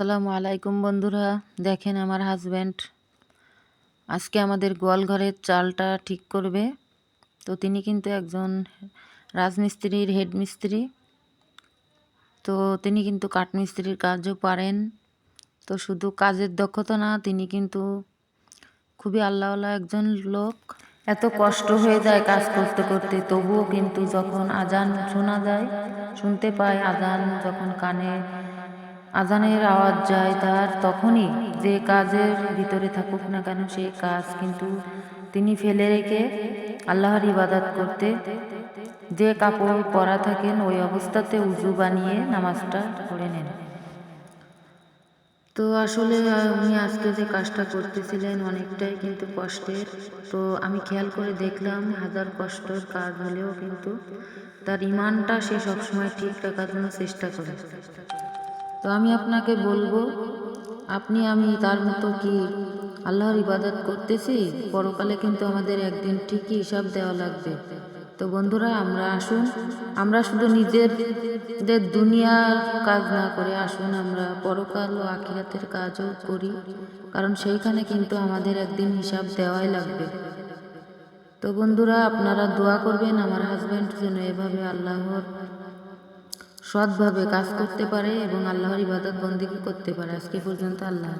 আসসালামু আলাইকুম বন্ধুরা, দেখেন আমার হাজব্যান্ড আজকে আমাদের গোয়াল ঘরের চালটা ঠিক করবে। তো তিনি কিন্তু একজন রাজমিস্ত্রির হেড মিস্ত্রি। তো তিনি কিন্তু কাঠমিস্ত্রির কাজও পারেন। তো শুধু কাজের দক্ষতা না, তিনি কিন্তু খুবই আল্লাহওয়ালা একজন লোক। এত কষ্ট হয়ে যায় কাজ করতে করতে, তবুও কিন্তু যখন আজান শোনা যায়, শুনতে পায় আজান, যখন কানে আজানের আওয়াজ যায় তার, তখনই যে কাজের ভিতরে থাকুক না কেন সেই কাজ কিন্তু তিনি ফেলে রেখে আল্লাহর ইবাদত করতে, যে কাপড় পরা থাকেন ওই অবস্থাতে উজু বানিয়ে নামাজটা পড়ে নেন। তো আসলে উনি আজকে যে কাজটা করতেছিলেন অনেকটাই কিন্তু কষ্টের। তো আমি খেয়াল করে দেখলাম হাজার কষ্টের কাজ হলেও কিন্তু তার ইমানটা সে সবসময় ঠিক রাখার জন্য চেষ্টা করে। তো আমি আপনাকে বলবো, আপনি আমি তার মতো কি আল্লাহর ইবাদত করতেছি? পরকালে কিন্তু আমাদের একদিন ঠিকই হিসাব দেওয়া লাগবে। তো বন্ধুরা, আমরা শুধু নিজেদের দুনিয়ার কাজ না করে আসুন আমরা পরকাল ও আখিরাতের কাজও করি, কারণ সেইখানে কিন্তু আমাদের একদিন হিসাব দেওয়াই লাগবে। তো বন্ধুরা, আপনারা দোয়া করবেন আমার হাজব্যান্ড যেন এভাবে আল্লাহর সৎভাবে কাজ করতে পারে এবং আল্লাহর ইবাদত বন্দেগী করতে পারে। আজকে পর্যন্ত আল্লাহ।